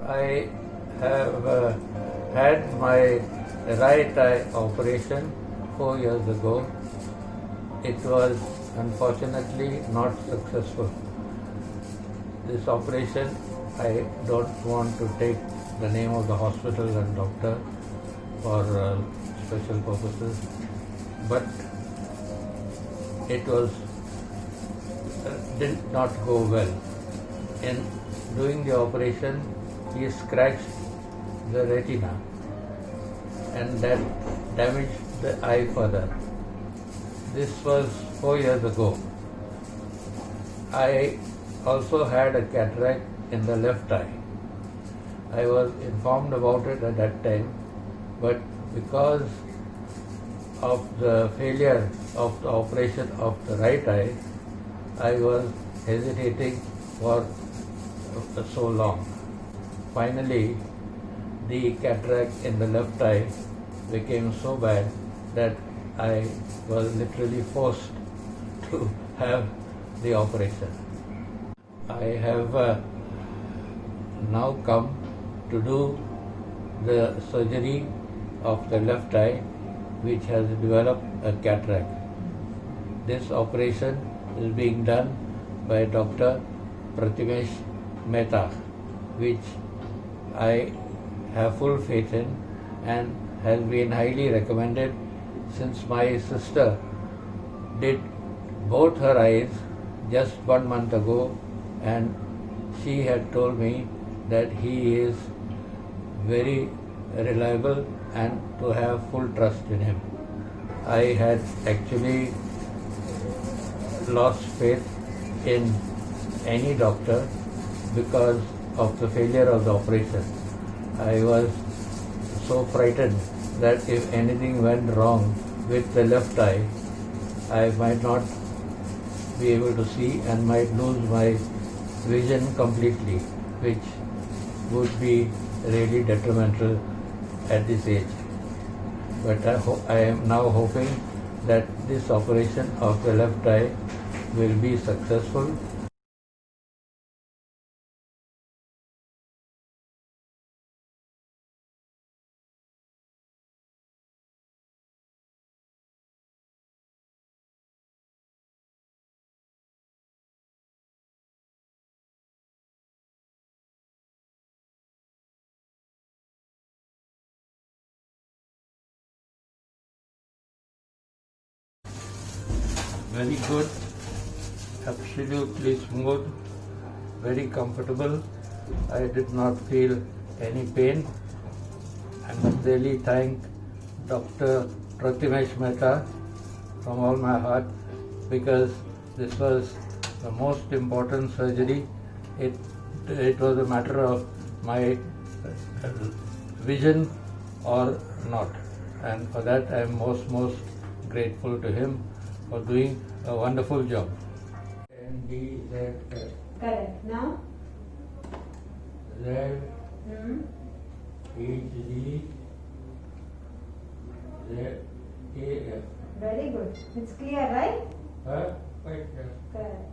I have had my right eye operation 4 years ago. It was unfortunately not successful. This operation, I don't want to take the name of the hospital and doctor for special purposes, but it was did not go well. In doing the operation, he scratched the retina and that damaged the eye further. This was 4 years ago. I also had a cataract in the left eye. I was informed about it at that time, but because of the failure of the operation of the right eye, I was hesitating for so long. Finally, the cataract in the left eye became so bad that I was literally forced to have the operation. I have now come to do the surgery of the left eye, which has developed a cataract. This operation is being done by Dr. Pratimesh Mehta, which I have full faith in and has been highly recommended since my sister did both her eyes just 1 month ago, and she had told me that he is very reliable and to have full trust in him. I had actually lost faith in any doctor because of the failure of the operation. I was so frightened that if anything went wrong with the left eye, I might not be able to see and might lose my vision completely, which would be really detrimental at this age. But I am now hoping that this operation of the left eye will be successful. Very good, absolutely smooth, very comfortable. I did not feel any pain. I must really thank Dr. Pratimesh Mehta from all my heart, because this was the most important surgery. It was a matter of my vision or not, and for that I am most grateful to him for doing a wonderful job. NDZ. Correct. Now? Z. HD. Z. AF. Very good. It's clear, right? Quite clear. Correct.